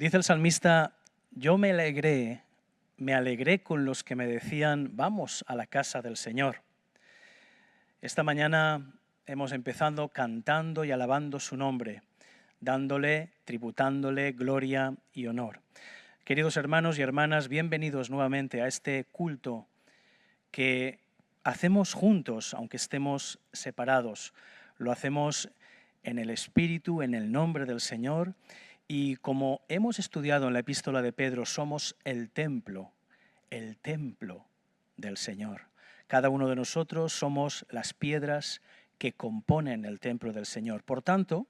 Dice el salmista, yo me alegré con los que me decían, vamos a la casa del Señor. Esta mañana hemos empezado cantando y alabando su nombre, tributándole gloria y honor. Queridos hermanos y hermanas, bienvenidos nuevamente a este culto que hacemos juntos, aunque estemos separados. Lo hacemos en el Espíritu, en el nombre del Señor, y como hemos estudiado en la epístola de Pedro, somos el templo del Señor. Cada uno de nosotros somos las piedras que componen el templo del Señor. Por tanto,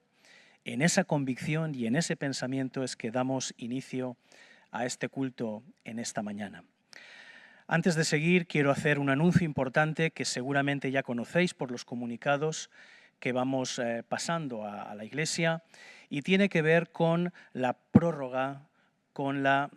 en esa convicción y en ese pensamiento es que damos inicio a este culto en esta mañana. Antes de seguir, quiero hacer un anuncio importante que seguramente ya conocéis por los comunicados que vamos pasando a la Iglesia, y tiene que ver con la prórroga, con las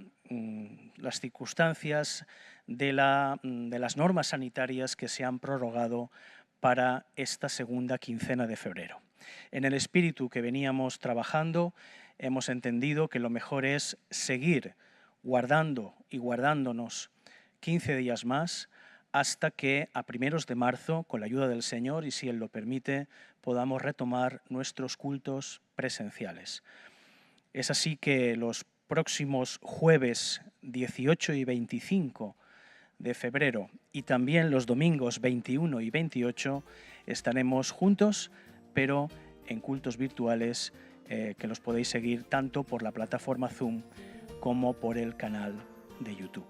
circunstancias de las normas sanitarias que se han prorrogado para esta segunda quincena de febrero. En el espíritu que veníamos trabajando, hemos entendido que lo mejor es seguir guardando y guardándonos 15 días más hasta que a primeros de marzo, con la ayuda del Señor y si Él lo permite, podamos retomar nuestros cultos presenciales. Es así que los próximos jueves 18 y 25 de febrero y también los domingos 21 y 28 estaremos juntos, pero en cultos virtuales que los podéis seguir tanto por la plataforma Zoom como por el canal de YouTube.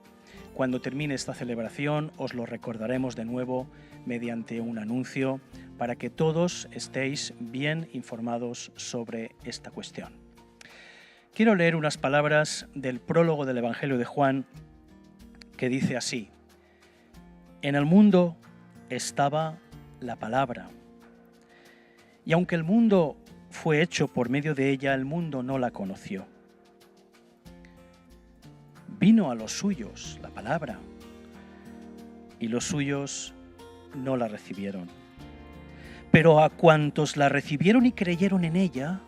Cuando termine esta celebración os lo recordaremos de nuevo mediante un anuncio para que todos estéis bien informados sobre esta cuestión. Quiero leer unas palabras del prólogo del Evangelio de Juan que dice así: En el mundo estaba la palabra, y aunque el mundo fue hecho por medio de ella, el mundo no la conoció. Vino a los suyos, la palabra, y los suyos no la recibieron. Pero a cuantos la recibieron y creyeron en ella,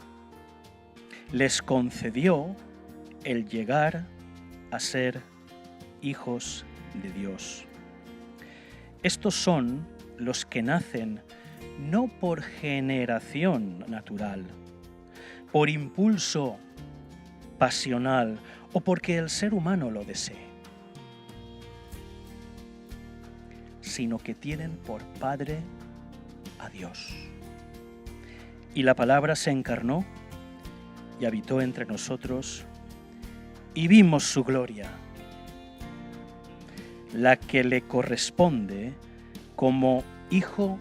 les concedió el llegar a ser hijos de Dios. Estos son los que nacen no por generación natural, por impulso pasional o porque el ser humano lo desee, sino que tienen por Padre a Dios. Y la palabra se encarnó y habitó entre nosotros, y vimos su gloria, la que le corresponde como Hijo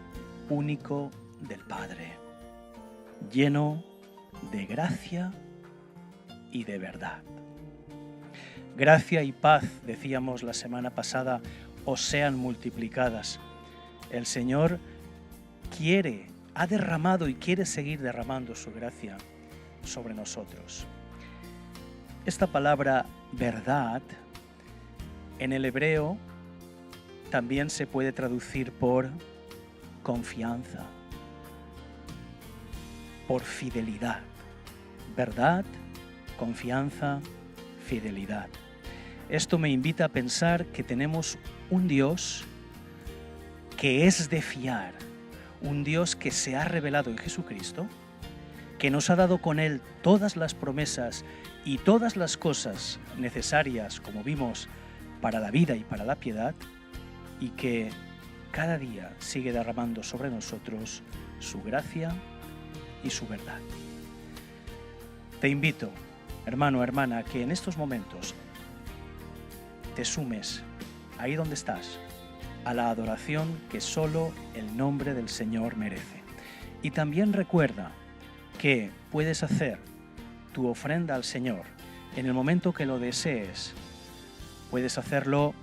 único del Padre, lleno de gracia y de verdad. Gracia y paz, decíamos la semana pasada, os sean multiplicadas. El Señor ha derramado y quiere seguir derramando su gracia sobre nosotros. Esta palabra verdad en el hebreo también se puede traducir por confianza, por fidelidad. Verdad, confianza, fidelidad. Esto me invita a pensar que tenemos un Dios que es de fiar, un Dios que se ha revelado en Jesucristo, que nos ha dado con Él todas las promesas y todas las cosas necesarias, como vimos, para la vida y para la piedad, y que cada día sigue derramando sobre nosotros su gracia y su verdad. Te invito, hermano, hermana, que en estos momentos te sumes ahí donde estás a la adoración que solo el nombre del Señor merece. Y también recuerda que puedes hacer tu ofrenda al Señor en el momento que lo desees. Puedes hacerlo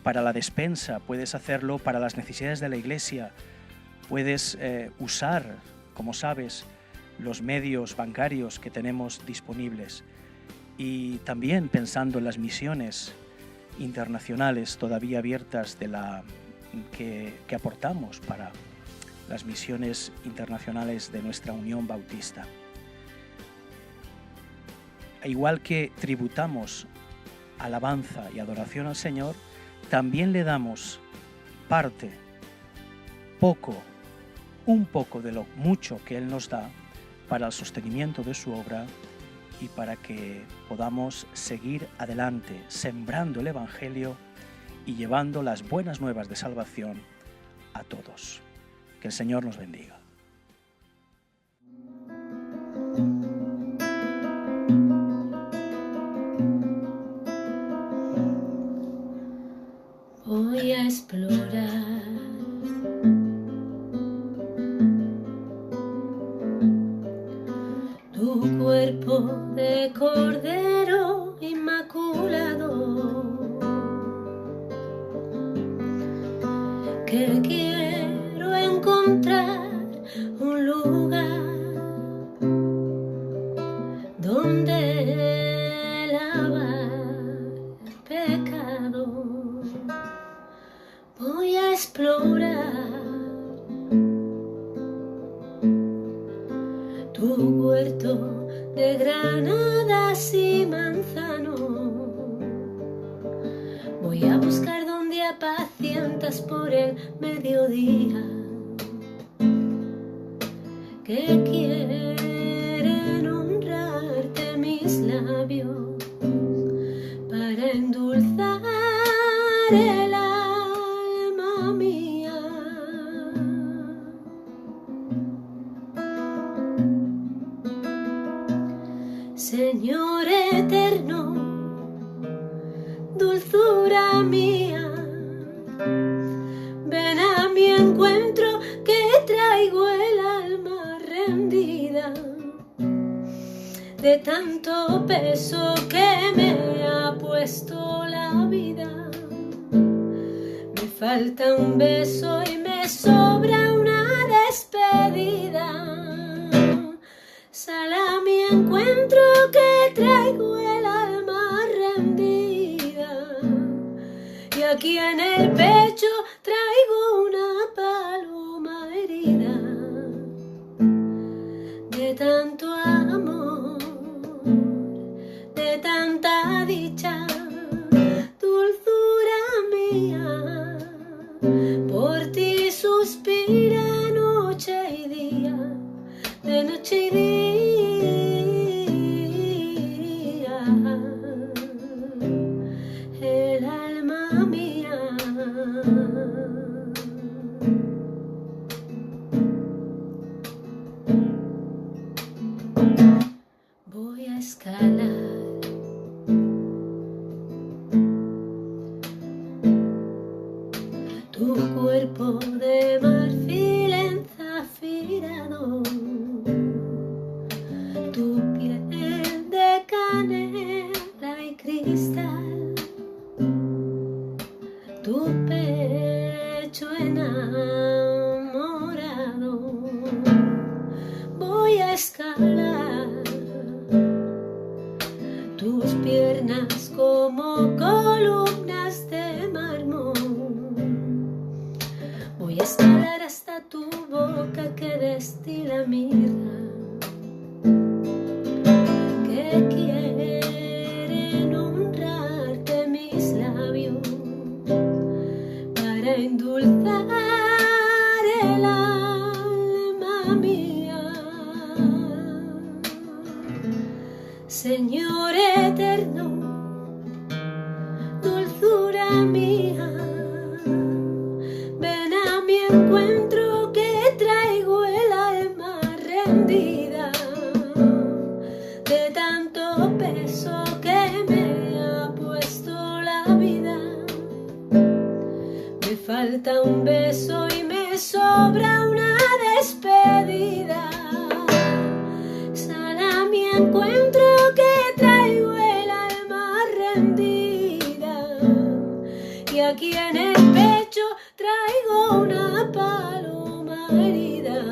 para la despensa, puedes hacerlo para las necesidades de la iglesia, puedes usar, como sabes, los medios bancarios que tenemos disponibles, y también pensando en las misiones internacionales todavía abiertas que aportamos para las misiones internacionales de nuestra Unión Bautista. igual que tributamos alabanza y adoración al Señor, también le damos parte, un poco de lo mucho que Él nos da para el sostenimiento de su obra y para que podamos seguir adelante, sembrando el Evangelio y llevando las buenas nuevas de salvación a todos. Que el Señor nos bendiga. Voy a explorar tu cuerpo de cordero inmaculado, que quiero encontrar un lugar donde lavar pecado. Voy a explorar tu huerto de granadas y manzanos. Voy a buscar donde apacientas por el mediodía, que quieren honrarte mis labios para endulzar el alma mía. Señor eterno, dulzura mía, ven a mi encuentro, que traigo el alma rendida de tanto peso que me ha puesto la vida. Me falta un beso y me sobra una despedida. Sal a mi encuentro, que traigo el alma rendida, y aquí en el pecho traigo una paloma herida de tanto amor, de tanta dicha. Dulzura mía, por ti suspira noche y día, de noche y día. El alma mía. Voy a escalar tu cuerpo de marfil enzafirado, tu piel de canela y cristal, tu pecho enamorado. Voy a escalar tus piernas como columnas de mármol. Voy a escalar hasta tu boca que destila mirra, que quieren honrarte mis labios para endulzar el alma mía. Señor eterno, dulzura mía, ven a mi encuentro, que traigo el alma rendida de tanto peso que me ha puesto la vida. Me falta un beso y me sobra una despedida. Sal a mi encuentro, que traigo el alma rendida, y aquí en el pecho traigo una paloma herida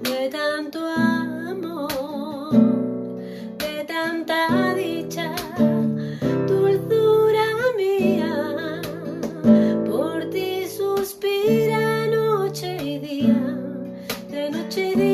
de tanto amor, de tanta dicha. Dulzura mía, por ti suspira noche y día, de noche y día.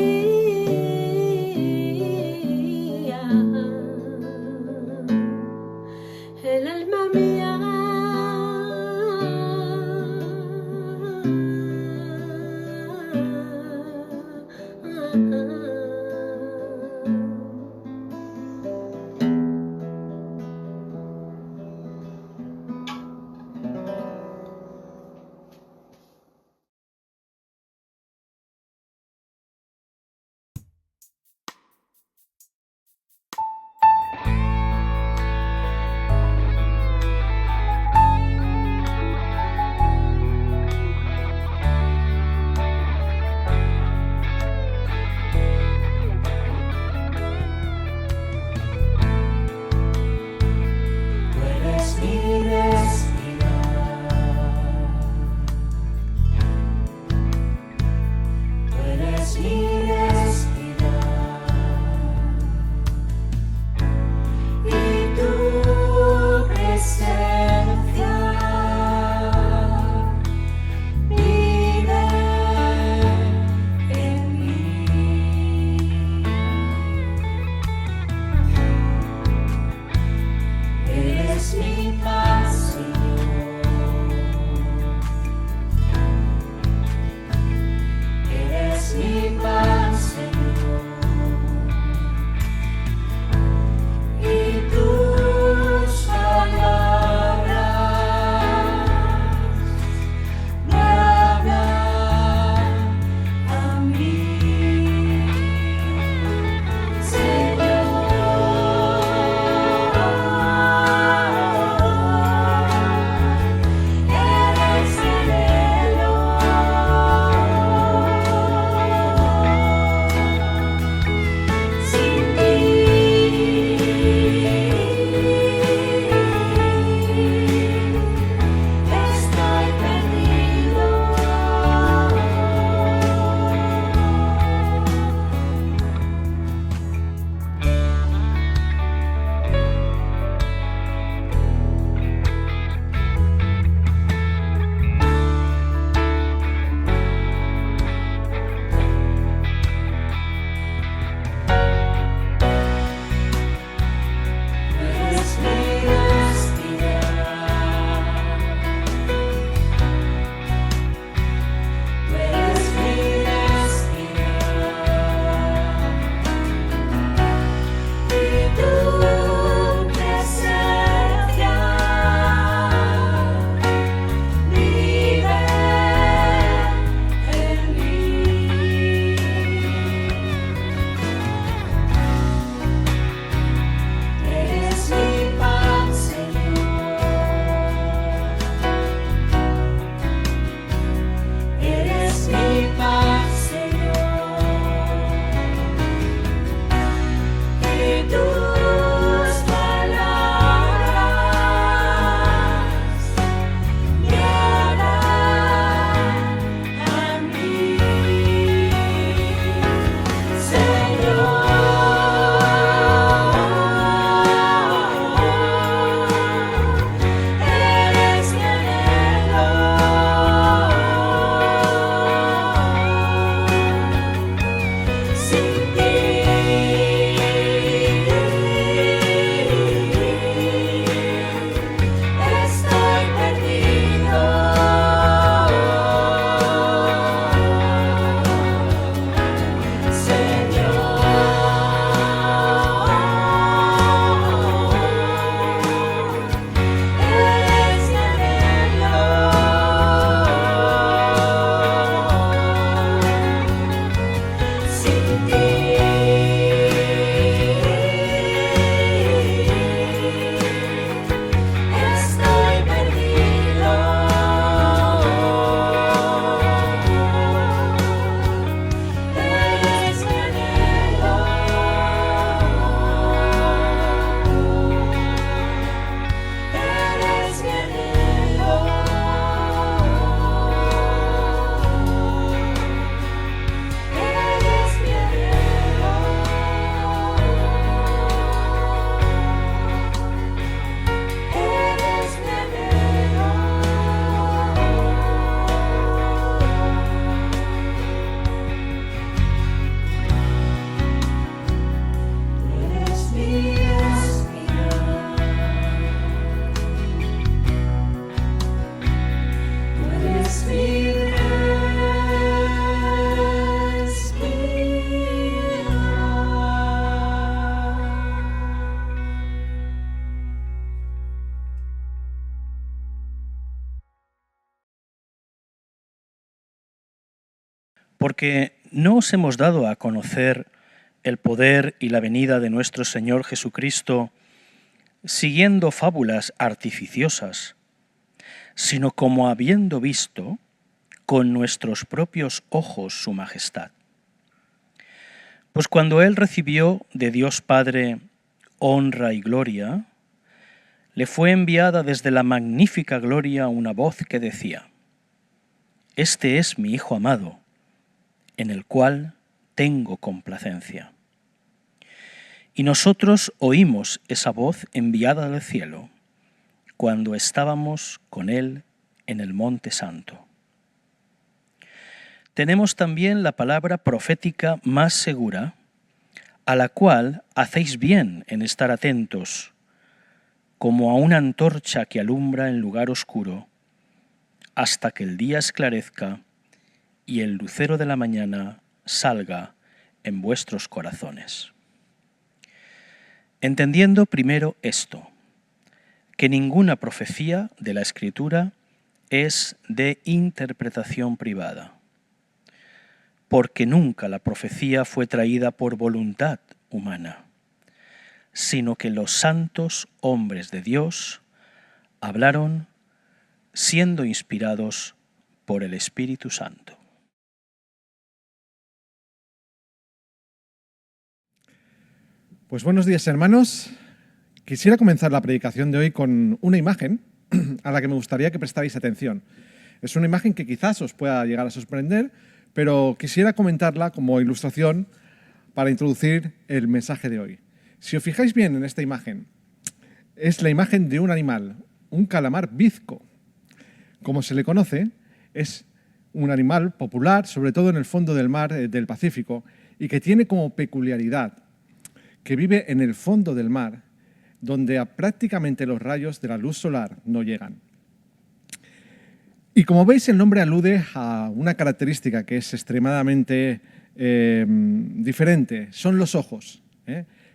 porque no os hemos dado a conocer el poder y la venida de nuestro Señor Jesucristo siguiendo fábulas artificiosas, sino como habiendo visto con nuestros propios ojos su majestad. Pues cuando Él recibió de Dios Padre honra y gloria, le fue enviada desde la magnífica gloria una voz que decía: Este es mi Hijo amado, en el cual tengo complacencia. Y nosotros oímos esa voz enviada del cielo cuando estábamos con Él en el Monte Santo. Tenemos también la palabra profética más segura, a la cual hacéis bien en estar atentos, como a una antorcha que alumbra en lugar oscuro, hasta que el día esclarezca y el lucero de la mañana salga en vuestros corazones. Entendiendo primero esto, que ninguna profecía de la Escritura es de interpretación privada, porque nunca la profecía fue traída por voluntad humana, sino que los santos hombres de Dios hablaron siendo inspirados por el Espíritu Santo. Pues buenos días, hermanos. Quisiera comenzar la predicación de hoy con una imagen a la que me gustaría que prestarais atención. Es una imagen que quizás os pueda llegar a sorprender, pero quisiera comentarla como ilustración para introducir el mensaje de hoy. Si os fijáis bien en esta imagen, es la imagen de un animal, un calamar bizco. Como se le conoce, es un animal popular, sobre todo en el fondo del mar del Pacífico, y que tiene como peculiaridad que vive en el fondo del mar, donde prácticamente los rayos de la luz solar no llegan. Y como veis, el nombre alude a una característica que es extremadamente diferente, son los ojos.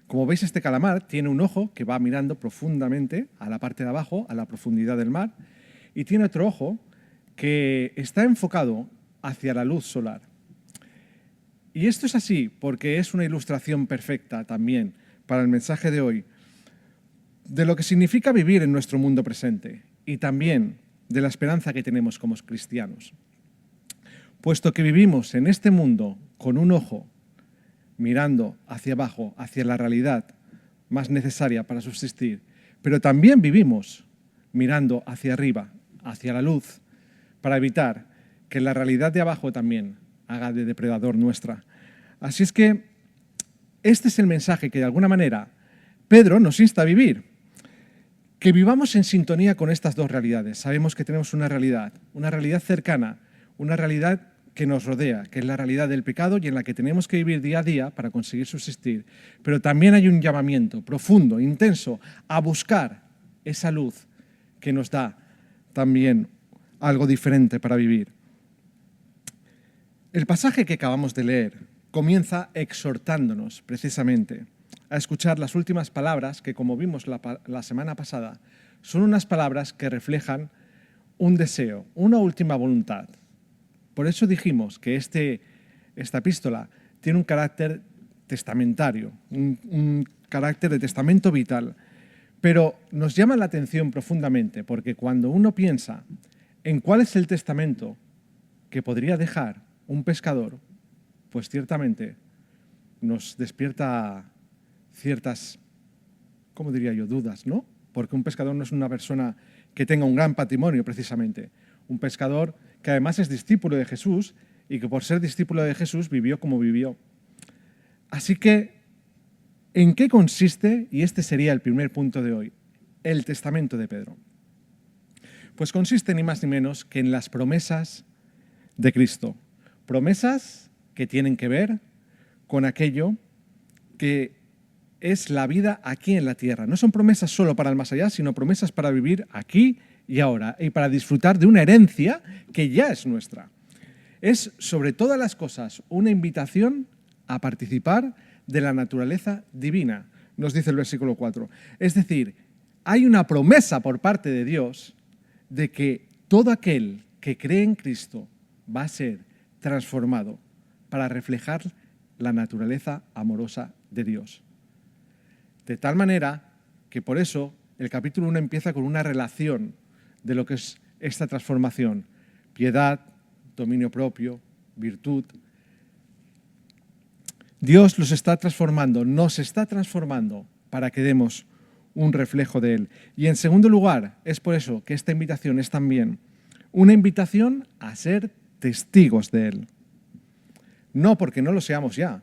Como veis, este calamar tiene un ojo que va mirando profundamente a la parte de abajo, a la profundidad del mar, y tiene otro ojo que está enfocado hacia la luz solar. Y esto es así porque es una ilustración perfecta también para el mensaje de hoy de lo que significa vivir en nuestro mundo presente y también de la esperanza que tenemos como cristianos. Puesto que vivimos en este mundo con un ojo mirando hacia abajo, hacia la realidad más necesaria para subsistir, pero también vivimos mirando hacia arriba, hacia la luz, para evitar que la realidad de abajo también haga de depredador nuestra. Así es que este es el mensaje que de alguna manera Pedro nos insta a vivir, que vivamos en sintonía con estas dos realidades. Sabemos que tenemos una realidad cercana, una realidad que nos rodea, que es la realidad del pecado y en la que tenemos que vivir día a día para conseguir subsistir. Pero también hay un llamamiento profundo, intenso, a buscar esa luz que nos da también algo diferente para vivir. El pasaje que acabamos de leer comienza exhortándonos precisamente a escuchar las últimas palabras que, como vimos la semana pasada, son unas palabras que reflejan un deseo, una última voluntad. Por eso dijimos que esta epístola tiene un carácter testamentario, un carácter de testamento vital, pero nos llama la atención profundamente porque cuando uno piensa en cuál es el testamento que podría dejar un pescador, pues ciertamente nos despierta ciertas, ¿cómo diría yo?, dudas, ¿no? Porque un pescador no es una persona que tenga un gran patrimonio, precisamente. Un pescador que además es discípulo de Jesús y que por ser discípulo de Jesús vivió como vivió. Así que, ¿en qué consiste? Y este sería el primer punto de hoy, el testamento de Pedro. Pues consiste ni más ni menos que en las promesas de Cristo. Promesas que tienen que ver con aquello que es la vida aquí en la tierra. No son promesas solo para el más allá, sino promesas para vivir aquí y ahora y para disfrutar de una herencia que ya es nuestra. Es, sobre todas las cosas, una invitación a participar de la naturaleza divina, nos dice el versículo 4. Es decir, hay una promesa por parte de Dios de que todo aquel que cree en Cristo va a ser transformado para reflejar la naturaleza amorosa de Dios. De tal manera que por eso el capítulo 1 empieza con una relación de lo que es esta transformación: piedad, dominio propio, virtud. Dios los está transformando, nos está transformando para que demos un reflejo de Él. Y en segundo lugar, es por eso que esta invitación es también una invitación a ser testigos de Él. No porque no lo seamos ya.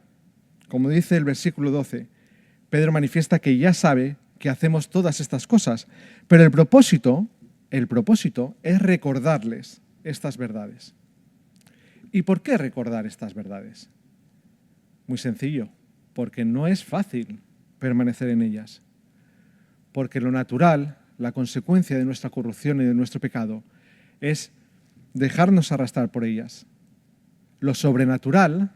Como dice el versículo 12, Pedro manifiesta que ya sabe que hacemos todas estas cosas, pero el propósito es recordarles estas verdades. ¿Y por qué recordar estas verdades? Muy sencillo, porque no es fácil permanecer en ellas. Porque lo natural, la consecuencia de nuestra corrupción y de nuestro pecado, es dejarnos arrastrar por ellas. Lo sobrenatural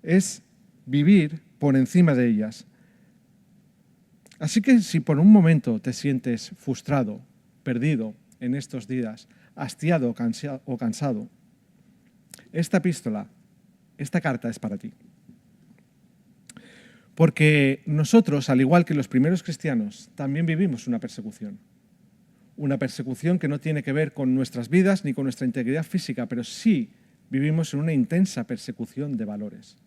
es vivir por encima de ellas. Así que si por un momento te sientes frustrado, perdido en estos días, hastiado o cansado, esta epístola, esta carta es para ti. Porque nosotros, al igual que los primeros cristianos, también vivimos una persecución. Una persecución que no tiene que ver con nuestras vidas ni con nuestra integridad física, pero sí vivimos en una intensa persecución de valores.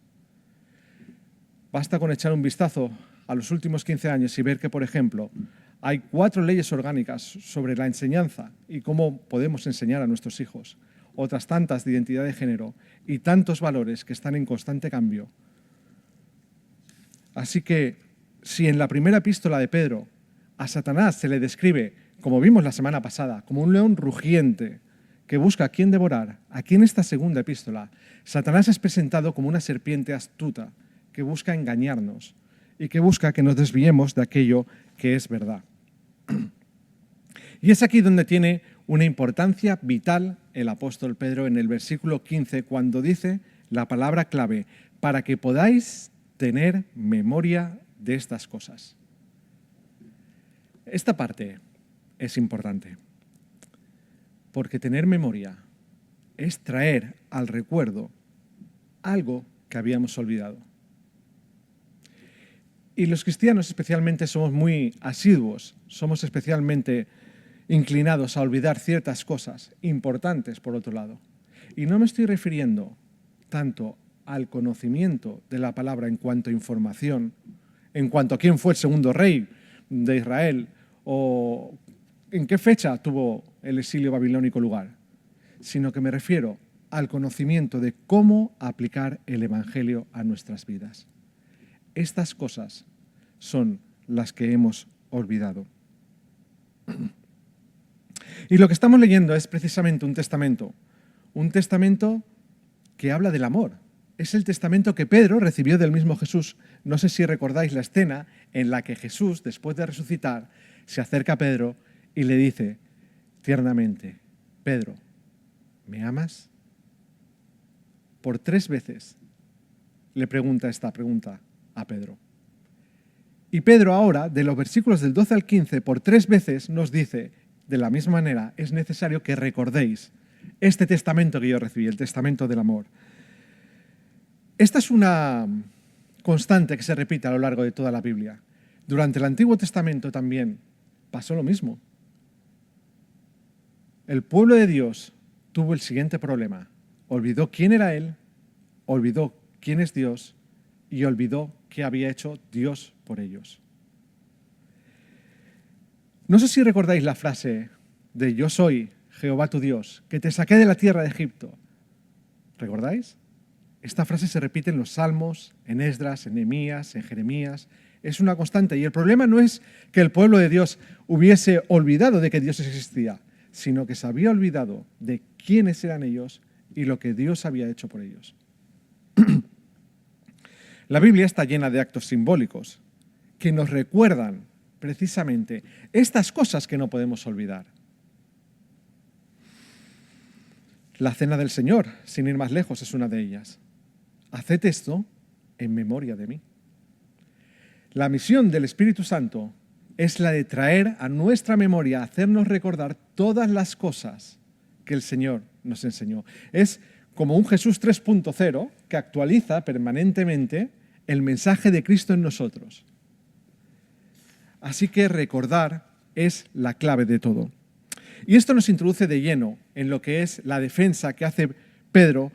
Basta con echar un vistazo a los últimos 15 años y ver que, por ejemplo, hay 4 leyes orgánicas sobre la enseñanza y cómo podemos enseñar a nuestros hijos, otras tantas de identidad de género y tantos valores que están en constante cambio. Así que, si en la primera epístola de Pedro a Satanás se le describe, como vimos la semana pasada, como un león rugiente que busca a quién devorar, aquí en esta segunda epístola, Satanás es presentado como una serpiente astuta que busca engañarnos y que busca que nos desviemos de aquello que es verdad. Y es aquí donde tiene una importancia vital el apóstol Pedro en el versículo 15, cuando dice la palabra clave: para que podáis tener memoria de estas cosas. Esta parte es importante, porque tener memoria es traer al recuerdo algo que habíamos olvidado. Y los cristianos especialmente somos muy asiduos, somos especialmente inclinados a olvidar ciertas cosas importantes, por otro lado. Y no me estoy refiriendo tanto al conocimiento de la palabra en cuanto a información, en cuanto a quién fue el segundo rey de Israel o en qué fecha tuvo el exilio babilónico lugar, sino que me refiero al conocimiento de cómo aplicar el Evangelio a nuestras vidas. Estas cosas son las que hemos olvidado. Y lo que estamos leyendo es precisamente un testamento que habla del amor. Es el testamento que Pedro recibió del mismo Jesús. No sé si recordáis la escena en la que Jesús, después de resucitar, se acerca a Pedro y le dice tiernamente: Pedro, ¿me amas? Por 3 veces le pregunta esta pregunta a Pedro. Y Pedro ahora, de los versículos del 12 al 15, por 3 veces nos dice, de la misma manera, es necesario que recordéis este testamento que yo recibí, el testamento del amor. Esta es una constante que se repite a lo largo de toda la Biblia. Durante el Antiguo Testamento también pasó lo mismo. El pueblo de Dios tuvo el siguiente problema: olvidó quién era Él, olvidó quién es Dios y olvidó qué había hecho Dios por ellos. No sé si recordáis la frase de "Yo soy Jehová tu Dios, que te saqué de la tierra de Egipto". ¿Recordáis? Esta frase se repite en los Salmos, en Esdras, en Nehemías, en Jeremías. Es una constante. Y el problema no es que el pueblo de Dios hubiese olvidado de que Dios existía, sino que se había olvidado de quiénes eran ellos y lo que Dios había hecho por ellos. La Biblia está llena de actos simbólicos que nos recuerdan precisamente estas cosas que no podemos olvidar. La cena del Señor, sin ir más lejos, es una de ellas. Haced esto en memoria de mí. La misión del Espíritu Santo es la de traer a nuestra memoria, hacernos recordar todas las cosas que el Señor nos enseñó. Es como un Jesús 3.0 que actualiza permanentemente el mensaje de Cristo en nosotros. Así que recordar es la clave de todo. Y esto nos introduce de lleno en lo que es la defensa que hace Pedro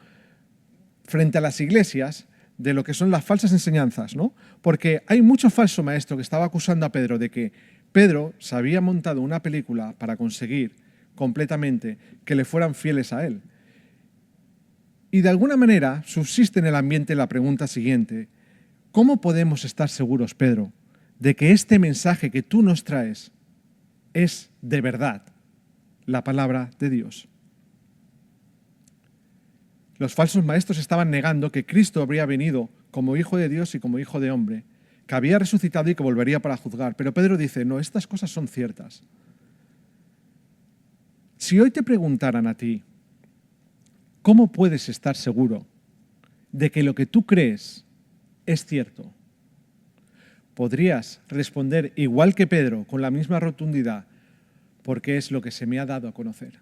frente a las iglesias de lo que son las falsas enseñanzas, ¿no? Porque hay mucho falso maestro que estaba acusando a Pedro de que Pedro se había montado una película para conseguir completamente que le fueran fieles a él. Y de alguna manera subsiste en el ambiente la pregunta siguiente: ¿cómo podemos estar seguros, Pedro, de que este mensaje que tú nos traes es de verdad la palabra de Dios? Los falsos maestros estaban negando que Cristo habría venido como Hijo de Dios y como Hijo de hombre, que había resucitado y que volvería para juzgar. Pero Pedro dice, no, estas cosas son ciertas. Si hoy te preguntaran a ti, ¿cómo puedes estar seguro de que lo que tú crees es cierto? Podrías responder igual que Pedro, con la misma rotundidad, porque es lo que se me ha dado a conocer,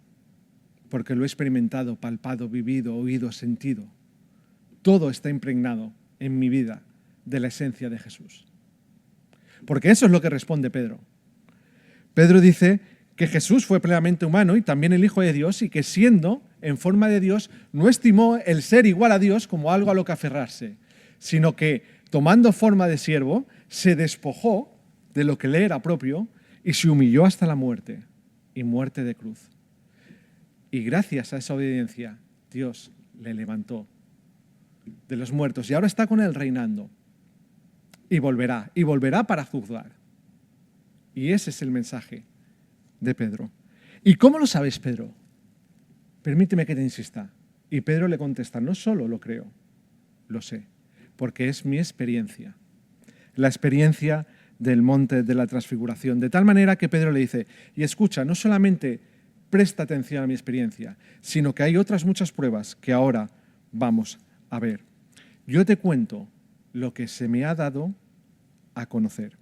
porque lo he experimentado, palpado, vivido, oído, sentido. Todo está impregnado en mi vida de la esencia de Jesús. Porque eso es lo que responde Pedro. Pedro dice que Jesús fue plenamente humano y también el Hijo de Dios, y que siendo en forma de Dios no estimó el ser igual a Dios como algo a lo que aferrarse, sino que tomando forma de siervo se despojó de lo que le era propio y se humilló hasta la muerte, y muerte de cruz. Y gracias a esa obediencia, Dios le levantó de los muertos y ahora está con él reinando. Y volverá para juzgar. Y ese es el mensaje de Pedro. ¿Y cómo lo sabes, Pedro? Permíteme que te insista. Y Pedro le contesta, no solo lo creo, lo sé, porque es mi experiencia. La experiencia del monte de la transfiguración. De tal manera que Pedro le dice, y escucha, no solamente presta atención a mi experiencia, sino que hay otras muchas pruebas que ahora vamos a ver. Yo te cuento lo que se me ha dado a conocer.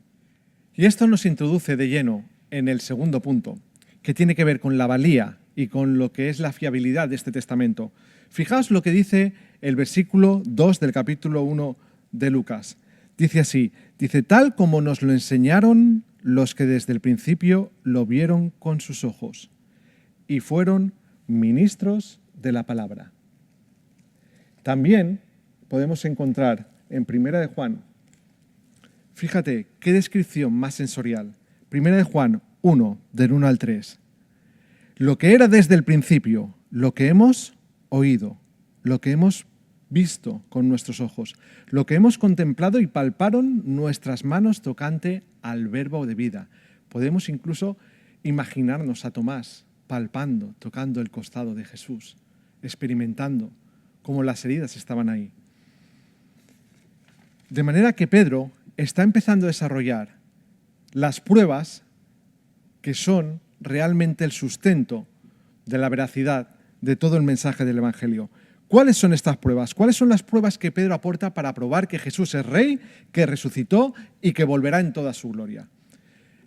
Y esto nos introduce de lleno en el segundo punto, que tiene que ver con la valía y con lo que es la fiabilidad de este testamento. Fijaos lo que dice el versículo 2 del capítulo 1 de Lucas. Dice así, dice, tal como nos lo enseñaron los que desde el principio lo vieron con sus ojos y fueron ministros de la palabra. También podemos encontrar en Primera de Juan, fíjate qué descripción más sensorial. Primera de Juan 1, del 1 al 3. Lo que era desde el principio, lo que hemos oído, lo que hemos visto con nuestros ojos, lo que hemos contemplado y palparon nuestras manos tocante al verbo de vida. Podemos incluso imaginarnos a Tomás palpando, tocando el costado de Jesús, experimentando cómo las heridas estaban ahí. De manera que Pedro está empezando a desarrollar las pruebas que son realmente el sustento de la veracidad de todo el mensaje del Evangelio. ¿Cuáles son estas pruebas? ¿Cuáles son las pruebas que Pedro aporta para probar que Jesús es Rey, que resucitó y que volverá en toda su gloria?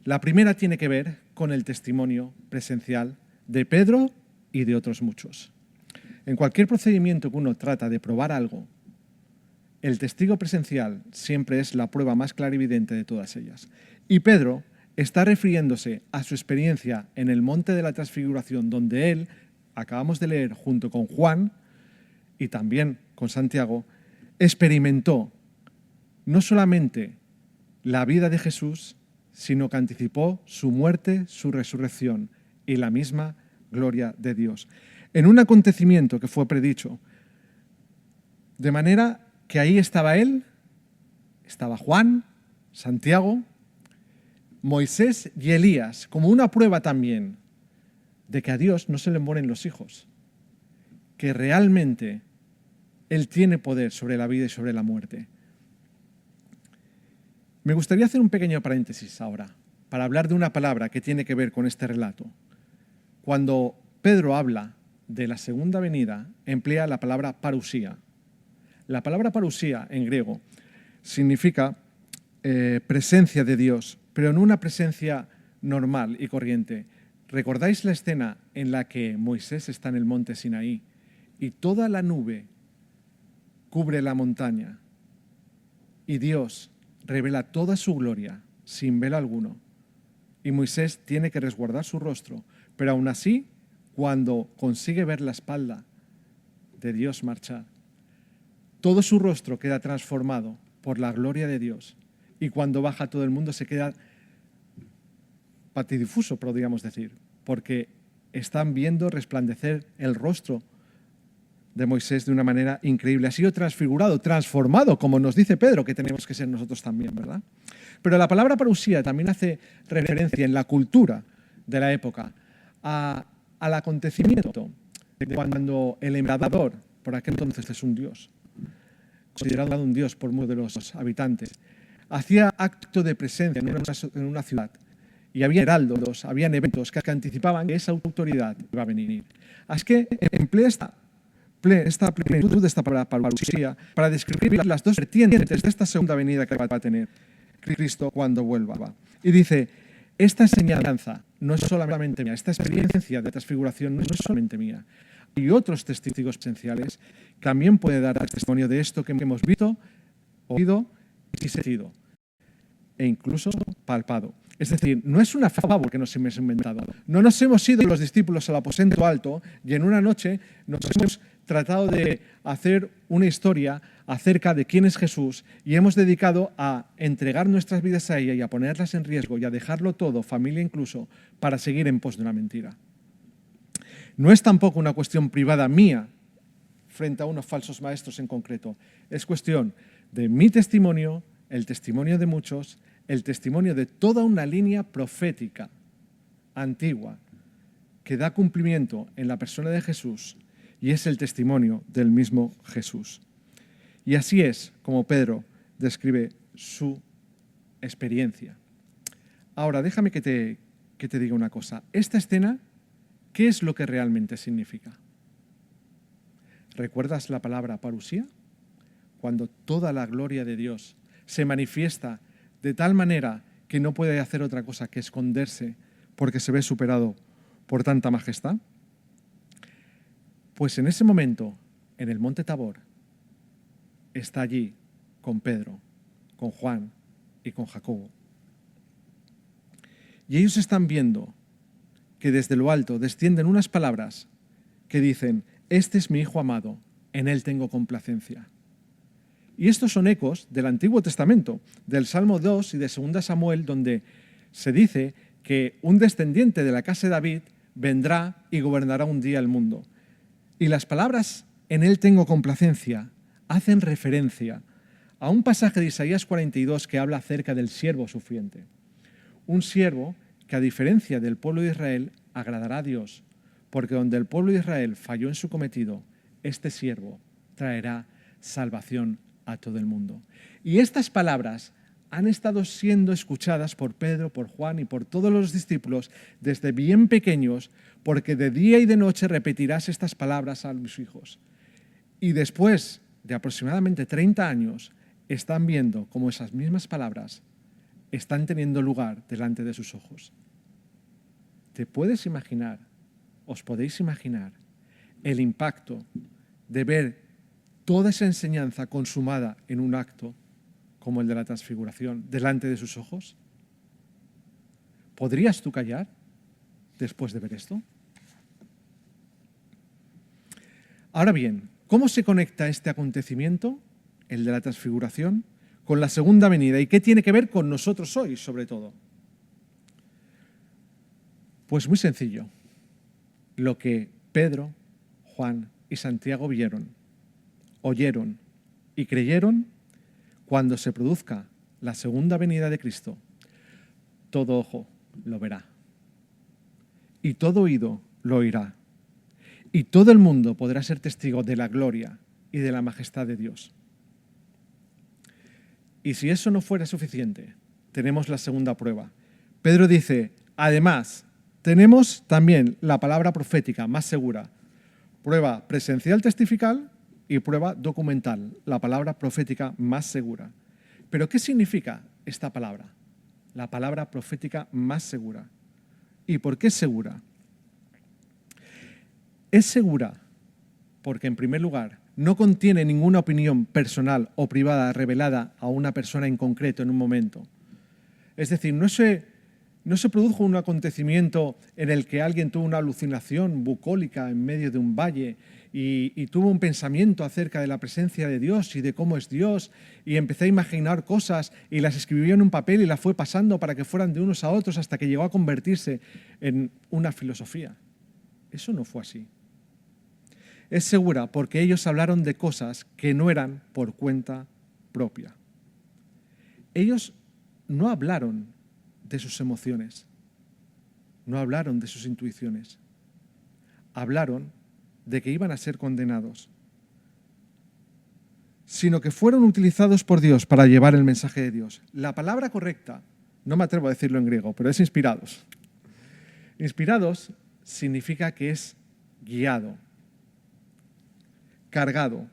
La primera tiene que ver con el testimonio presencial de Pedro y de otros muchos. En cualquier procedimiento que uno trata de probar algo, el testigo presencial siempre es la prueba más clarividente de todas ellas. Y Pedro está refiriéndose a su experiencia en el monte de la transfiguración, donde él, acabamos de leer junto con Juan y también con Santiago, experimentó no solamente la vida de Jesús, sino que anticipó su muerte, su resurrección y la misma gloria de Dios. En un acontecimiento que fue predicho, de manera que ahí estaba él, estaba Juan, Santiago, Moisés y Elías, como una prueba también de que a Dios no se le mueren los hijos, que realmente Él tiene poder sobre la vida y sobre la muerte. Me gustaría hacer un pequeño paréntesis ahora, para hablar de una palabra que tiene que ver con este relato. Cuando Pedro habla de la segunda venida, emplea la palabra parusía. La palabra parusía en griego significa presencia de Dios, pero no una presencia normal y corriente. ¿Recordáis la escena en la que Moisés está en el monte Sinaí y toda la nube cubre la montaña, y Dios revela toda su gloria sin velo alguno, y Moisés tiene que resguardar su rostro, pero aún así, cuando consigue ver la espalda de Dios marchar, todo su rostro queda transformado por la gloria de Dios, y cuando baja todo el mundo se queda patidifuso, podríamos decir, porque están viendo resplandecer el rostro de Moisés de una manera increíble. Ha sido transfigurado, transformado, como nos dice Pedro, que tenemos que ser nosotros también, ¿verdad? Pero la palabra parusía también hace referencia en la cultura de la época al acontecimiento de cuando el emperador, por aquel entonces es un dios, considerado un dios por muchos de los habitantes, hacía acto de presencia en una ciudad. Y había heraldos, habían eventos que anticipaban que esa autoridad iba a venir. Así que emplea esta plenitud de esta palabra parusía para describir las dos vertientes de esta segunda venida que va a tener Cristo cuando vuelva. Y dice, esta enseñanza no es solamente mía, esta experiencia de transfiguración no es solamente mía. Hay otros testigos presenciales que también pueden dar testimonio de esto que hemos visto, oído y sentido, e incluso palpado. Es decir, no es una fábula que nos hemos inventado. No nos hemos ido los discípulos al aposento alto y en una noche nos hemos tratado de hacer una historia acerca de quién es Jesús y hemos dedicado a entregar nuestras vidas a ella y a ponerlas en riesgo y a dejarlo todo, familia incluso, para seguir en pos de una mentira. No es tampoco una cuestión privada mía frente a unos falsos maestros en concreto. Es cuestión de mi testimonio, el testimonio de muchos, el testimonio de toda una línea profética antigua que da cumplimiento en la persona de Jesús y es el testimonio del mismo Jesús. Y así es como Pedro describe su experiencia. Ahora, déjame que te diga una cosa. Esta escena, ¿qué es lo que realmente significa? ¿Recuerdas la palabra parusía? Cuando toda la gloria de Dios se manifiesta de tal manera que no puede hacer otra cosa que esconderse porque se ve superado por tanta majestad. Pues en ese momento, en el monte Tabor, está allí con Pedro, con Juan y con Jacobo. Y ellos están viendo que desde lo alto descienden unas palabras que dicen, este es mi Hijo amado, en él tengo complacencia. Y estos son ecos del Antiguo Testamento, del Salmo 2 y de 2 Samuel, donde se dice que un descendiente de la casa de David vendrá y gobernará un día el mundo. Y las palabras, en él tengo complacencia, hacen referencia a un pasaje de Isaías 42 que habla acerca del siervo sufriente. Un siervo que, a diferencia del pueblo de Israel, agradará a Dios, porque donde el pueblo de Israel falló en su cometido, este siervo traerá salvación a todo el mundo. Y estas palabras han estado siendo escuchadas por Pedro, por Juan y por todos los discípulos desde bien pequeños, porque de día y de noche repetirás estas palabras a mis hijos. Y después de aproximadamente 30 años, están viendo cómo esas mismas palabras están teniendo lugar delante de sus ojos. ¿Te puedes imaginar, os podéis imaginar, el impacto de ver toda esa enseñanza consumada en un acto como el de la transfiguración delante de sus ojos? ¿Podrías tú callar después de ver esto? Ahora bien, ¿cómo se conecta este acontecimiento, el de la transfiguración, con la segunda venida? ¿Y qué tiene que ver con nosotros hoy, sobre todo? Pues muy sencillo. Lo que Pedro, Juan y Santiago vieron, oyeron y creyeron, cuando se produzca la segunda venida de Cristo, todo ojo lo verá y todo oído lo oirá y todo el mundo podrá ser testigo de la gloria y de la majestad de Dios. Y si eso no fuera suficiente, tenemos la segunda prueba. Pedro dice, además, tenemos también la palabra profética más segura, prueba presencial testifical y prueba documental, la palabra profética más segura. ¿Pero qué significa esta palabra? La palabra profética más segura. ¿Y por qué es segura? Es segura porque en primer lugar no contiene ninguna opinión personal o privada revelada a una persona en concreto en un momento. Es decir, no se produjo un acontecimiento en el que alguien tuvo una alucinación bucólica en medio de un valle y tuvo un pensamiento acerca de la presencia de Dios y de cómo es Dios y empezó a imaginar cosas y las escribió en un papel y las fue pasando para que fueran de unos a otros hasta que llegó a convertirse en una filosofía. Eso no fue así. Es segura porque ellos hablaron de cosas que no eran por cuenta propia. Ellos no hablaron de sus emociones, no hablaron de sus intuiciones, hablaron de que iban a ser condenados, sino que fueron utilizados por Dios para llevar el mensaje de Dios. La palabra correcta, no me atrevo a decirlo en griego, pero es inspirados. Inspirados significa que es guiado, cargado.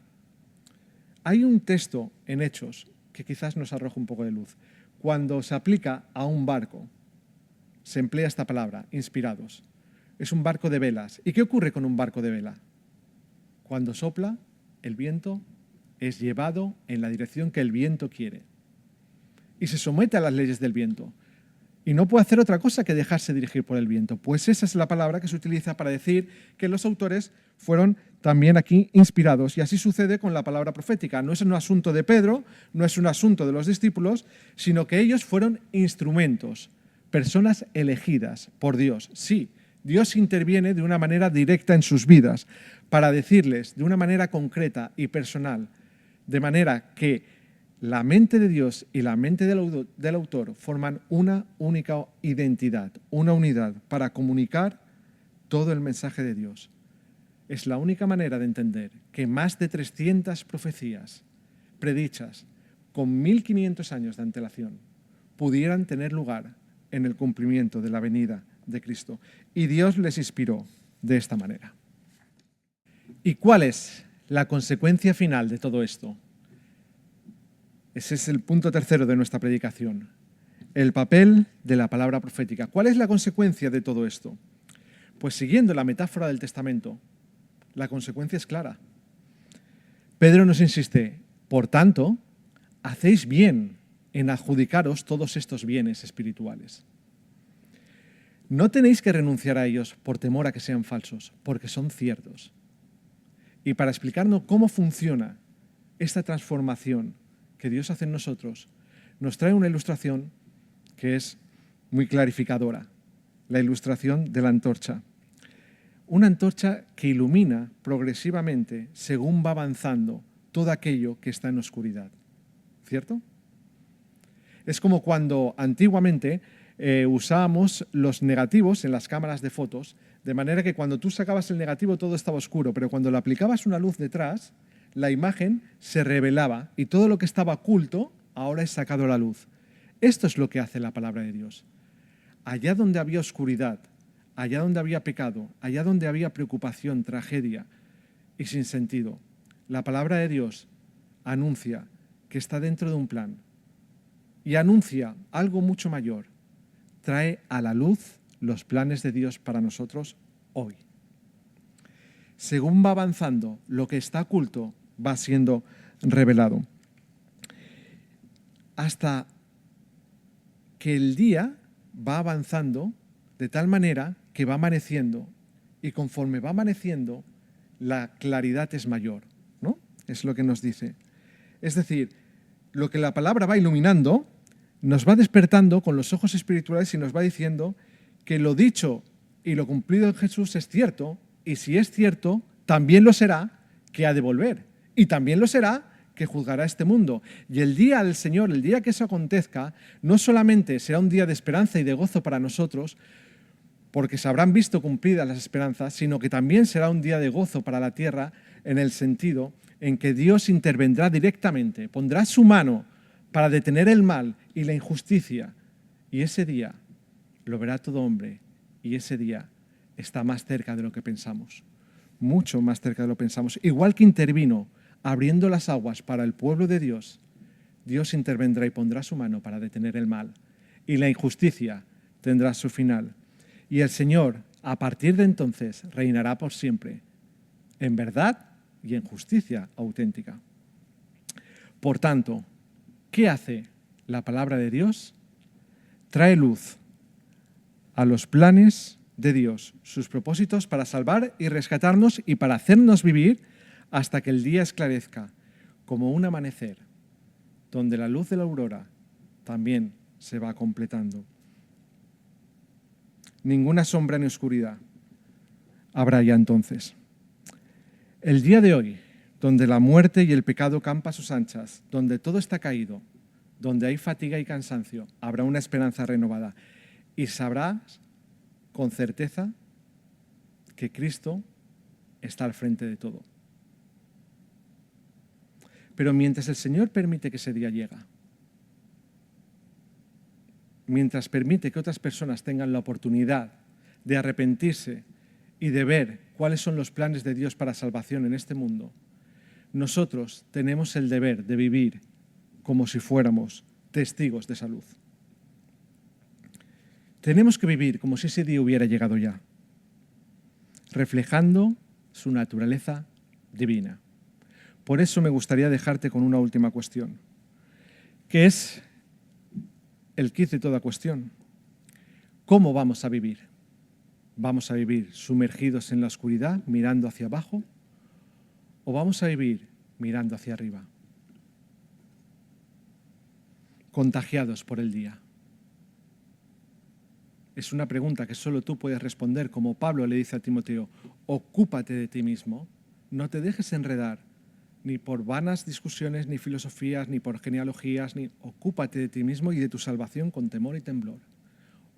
Hay un texto en Hechos que quizás nos arroja un poco de luz. Cuando se aplica a un barco, se emplea esta palabra, inspirados. Es un barco de velas. ¿Y qué ocurre con un barco de vela? Cuando sopla, el viento es llevado en la dirección que el viento quiere. Y se somete a las leyes del viento. Y no puede hacer otra cosa que dejarse dirigir por el viento. Pues esa es la palabra que se utiliza para decir que los autores fueron también aquí inspirados. Y así sucede con la palabra profética. No es un asunto de Pedro, no es un asunto de los discípulos, sino que ellos fueron instrumentos, personas elegidas por Dios. Sí, Dios interviene de una manera directa en sus vidas para decirles de una manera concreta y personal, de manera que la mente de Dios y la mente del autor forman una única identidad, una unidad para comunicar todo el mensaje de Dios. Es la única manera de entender que más de 300 profecías predichas con 1500 años de antelación pudieran tener lugar en el cumplimiento de la venida de Cristo. Y Dios les inspiró de esta manera. ¿Y cuál es la consecuencia final de todo esto? Ese es el punto tercero de nuestra predicación. El papel de la palabra profética. ¿Cuál es la consecuencia de todo esto? Pues siguiendo la metáfora del testamento, la consecuencia es clara. Pedro nos insiste, por tanto, hacéis bien en adjudicaros todos estos bienes espirituales. No tenéis que renunciar a ellos por temor a que sean falsos, porque son ciertos. Y para explicarnos cómo funciona esta transformación que Dios hace en nosotros, nos trae una ilustración que es muy clarificadora, la ilustración de la antorcha. Una antorcha que ilumina progresivamente según va avanzando todo aquello que está en oscuridad. ¿Cierto? Es como cuando antiguamente usábamos los negativos en las cámaras de fotos, de manera que cuando tú sacabas el negativo todo estaba oscuro, pero cuando le aplicabas una luz detrás, la imagen se revelaba y todo lo que estaba oculto ahora es sacado a la luz. Esto es lo que hace la palabra de Dios. Allá donde había oscuridad, allá donde había pecado, allá donde había preocupación, tragedia y sinsentido, la palabra de Dios anuncia que está dentro de un plan y anuncia algo mucho mayor. Trae a la luz los planes de Dios para nosotros hoy. Según va avanzando, lo que está oculto va siendo revelado. Hasta que el día va avanzando de tal manera que va amaneciendo y conforme va amaneciendo, la claridad es mayor, ¿no? Es lo que nos dice. Es decir, lo que la palabra va iluminando nos va despertando con los ojos espirituales y nos va diciendo que lo dicho y lo cumplido en Jesús es cierto, y si es cierto, también lo será que ha de volver, y también lo será que juzgará este mundo. Y el día del Señor, el día que eso acontezca, no solamente será un día de esperanza y de gozo para nosotros, porque se habrán visto cumplidas las esperanzas, sino que también será un día de gozo para la tierra en el sentido en que Dios intervendrá directamente, pondrá su mano para detener el mal y la injusticia. Y ese día lo verá todo hombre y ese día está más cerca de lo que pensamos, mucho más cerca de lo que pensamos. Igual que intervino abriendo las aguas para el pueblo de Dios, Dios intervendrá y pondrá su mano para detener el mal y la injusticia tendrá su final. Y el Señor, a partir de entonces, reinará por siempre, en verdad y en justicia auténtica. Por tanto, ¿qué hace la palabra de Dios? Trae luz a los planes de Dios, sus propósitos para salvar y rescatarnos y para hacernos vivir hasta que el día esclarezca, como un amanecer, donde la luz de la aurora también se va completando. Ninguna sombra ni oscuridad habrá ya entonces. El día de hoy, donde la muerte y el pecado campa a sus anchas, donde todo está caído, donde hay fatiga y cansancio, habrá una esperanza renovada y sabrás con certeza que Cristo está al frente de todo. Pero mientras el Señor permite que ese día llegue, mientras permite que otras personas tengan la oportunidad de arrepentirse y de ver cuáles son los planes de Dios para salvación en este mundo, nosotros tenemos el deber de vivir como si fuéramos testigos de esa luz. Tenemos que vivir como si ese día hubiera llegado ya, reflejando su naturaleza divina. Por eso me gustaría dejarte con una última cuestión, que es el quid de toda cuestión. ¿Cómo vamos a vivir? ¿Vamos a vivir sumergidos en la oscuridad, mirando hacia abajo? ¿O vamos a vivir mirando hacia arriba? Contagiados por el día. Es una pregunta que solo tú puedes responder, como Pablo le dice a Timoteo: ocúpate de ti mismo, no te dejes enredar ni por vanas discusiones, ni filosofías, ni por genealogías, ni ocúpate de ti mismo y de tu salvación con temor y temblor.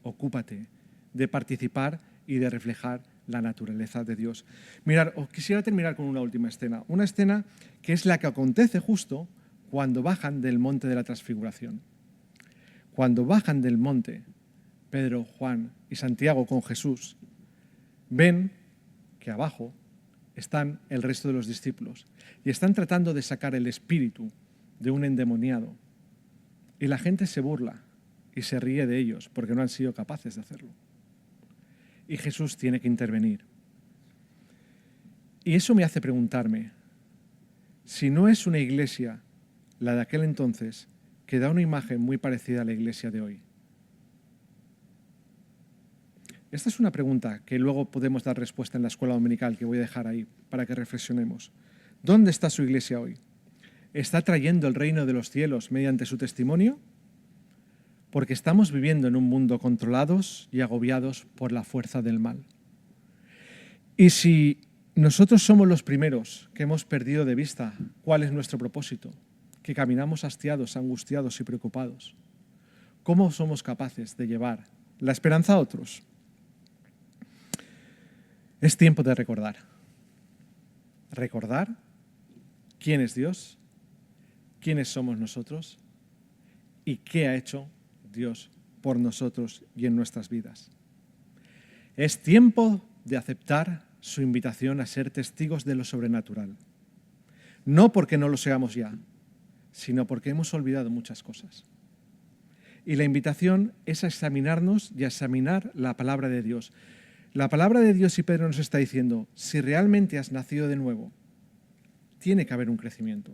Ocúpate de participar y de reflejar la naturaleza de Dios. Mirad, os quisiera terminar con una última escena, una escena que es la que acontece justo cuando bajan del monte de la transfiguración. Cuando bajan del monte, Pedro, Juan y Santiago con Jesús, ven que abajo están el resto de los discípulos y están tratando de sacar el espíritu de un endemoniado. Y la gente se burla y se ríe de ellos porque no han sido capaces de hacerlo. Y Jesús tiene que intervenir. Y eso me hace preguntarme, si no es una iglesia, la de aquel entonces, que da una imagen muy parecida a la iglesia de hoy. Esta es una pregunta que luego podemos dar respuesta en la escuela dominical, que voy a dejar ahí para que reflexionemos. ¿Dónde está su iglesia hoy? ¿Está trayendo el reino de los cielos mediante su testimonio? Porque estamos viviendo en un mundo controlados y agobiados por la fuerza del mal. Y si nosotros somos los primeros que hemos perdido de vista cuál es nuestro propósito, que caminamos hastiados, angustiados y preocupados, ¿cómo somos capaces de llevar la esperanza a otros? Es tiempo de recordar. Recordar quién es Dios, quiénes somos nosotros y qué ha hecho Dios por nosotros y en nuestras vidas. Es tiempo de aceptar su invitación a ser testigos de lo sobrenatural. No porque no lo seamos ya, sino porque hemos olvidado muchas cosas. Y la invitación es a examinarnos y a examinar la palabra de Dios. La palabra de Dios, y Pedro nos está diciendo, si realmente has nacido de nuevo, tiene que haber un crecimiento,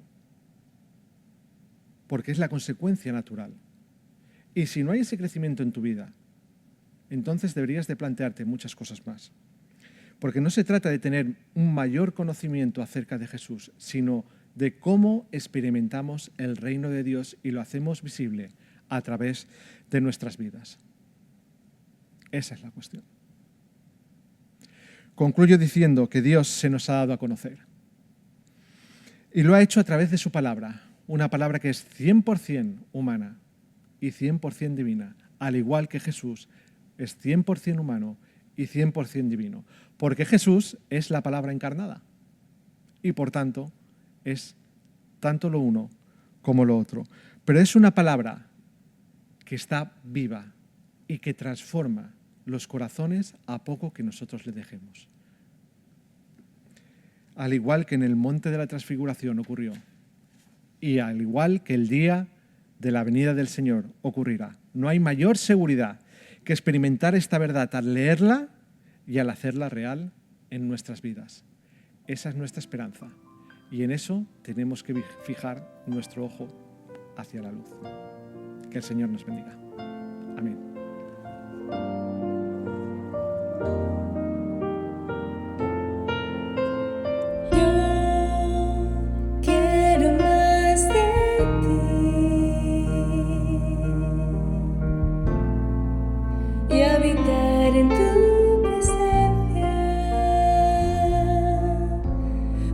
porque es la consecuencia natural. Y si no hay ese crecimiento en tu vida, entonces deberías de plantearte muchas cosas más. Porque no se trata de tener un mayor conocimiento acerca de Jesús, sino de cómo experimentamos el reino de Dios y lo hacemos visible a través de nuestras vidas. Esa es la cuestión. Concluyo diciendo que Dios se nos ha dado a conocer. Y lo ha hecho a través de su palabra, una palabra que es 100% humana y 100% divina, al igual que Jesús es 100% humano y 100% divino. Porque Jesús es la palabra encarnada y por tanto es tanto lo uno como lo otro. Pero es una palabra que está viva y que transforma los corazones a poco que nosotros le dejemos. Al igual que en el monte de la transfiguración ocurrió, y al igual que el día de la venida del Señor ocurrirá. No hay mayor seguridad que experimentar esta verdad al leerla y al hacerla real en nuestras vidas. Esa es nuestra esperanza. Y en eso tenemos que fijar nuestro ojo hacia la luz. Que el Señor nos bendiga. Amén. En tu presencia,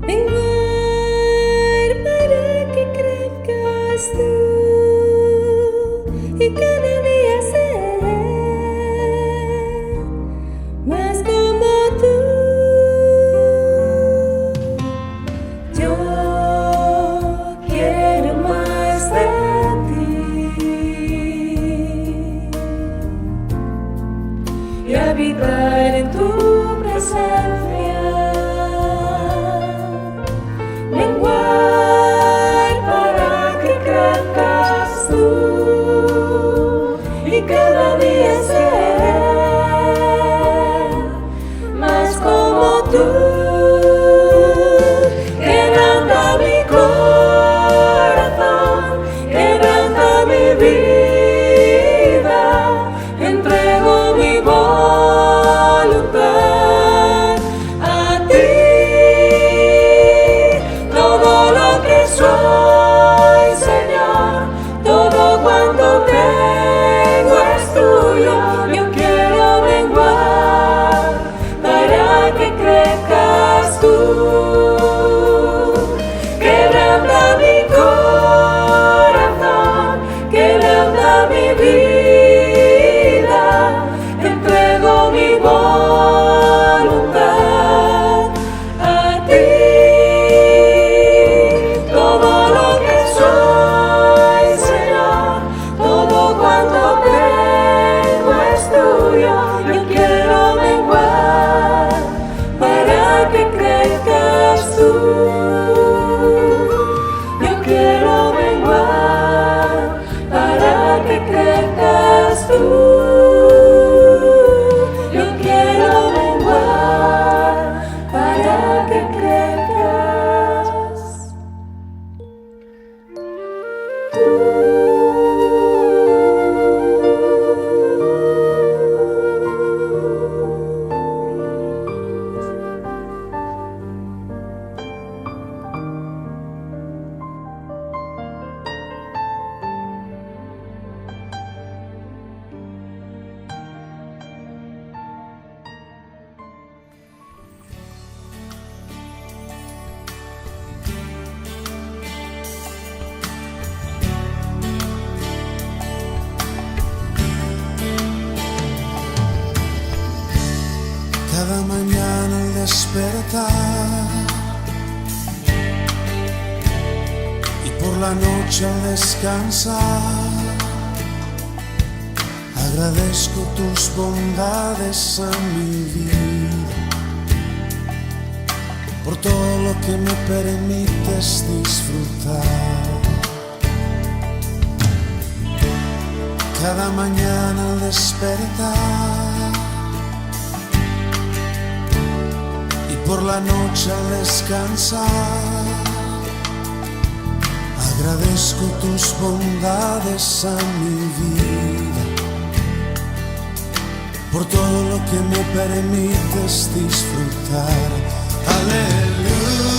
menguar para que crezcas tú y cada día ser más como tú. Yo quiero más de y habitar en tu presencia, menguar para que crezcas tú y cada día ser más como tú. Quebranta mi corazón, quebranta mi vida, entrego mi voluntad a ti. Todo lo que soy, Señor, todo cuanto tengo es tuyo. Yo quiero menguar para que crezcas tú. Quebranta mi corazón, quebranta mi vida, entrego mi voluntad a ti. Todo lo que soy, Señor, todo cuanto tengo es tuyo. Yo quiero menguar para que crezcas tú. Yo quiero menguar para que crezcas tú. Yo quiero menguar para que crezcas tú. Cada mañana al despertar y por la noche al descansar, agradezco tus bondades a mi vida, por todo lo que me permites disfrutar. Cada mañana al despertar por la noche al descansar, agradezco tus bondades a mi vida, por todo lo que me permites disfrutar. Aleluya,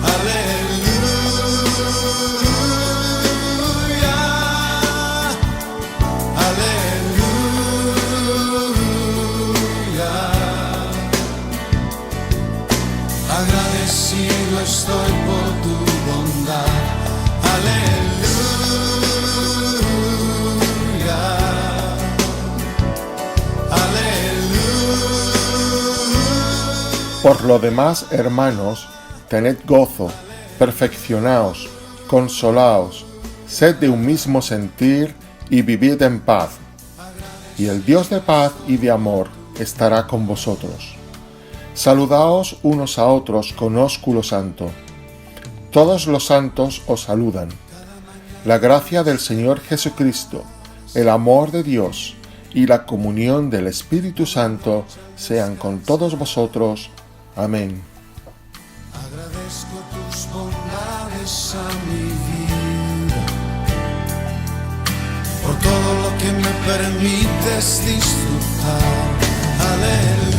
aleluya, aleluya. Agradecido estoy por tu bondad. Aleluya, aleluya. Por lo demás, hermanos, tened gozo, perfeccionaos, consolaos, sed de un mismo sentir y vivid en paz. Y el Dios de paz y de amor estará con vosotros. Saludaos unos a otros con ósculo santo. Todos los santos os saludan. La gracia del Señor Jesucristo, el amor de Dios y la comunión del Espíritu Santo sean con todos vosotros. Amén. Agradezco tus bondades a mi vida, por todo lo que me permites disfrutar. Aleluya.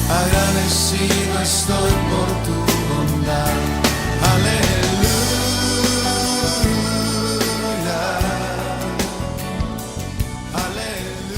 Agradecido estoy por tu bondad. Aleluya. Aleluya.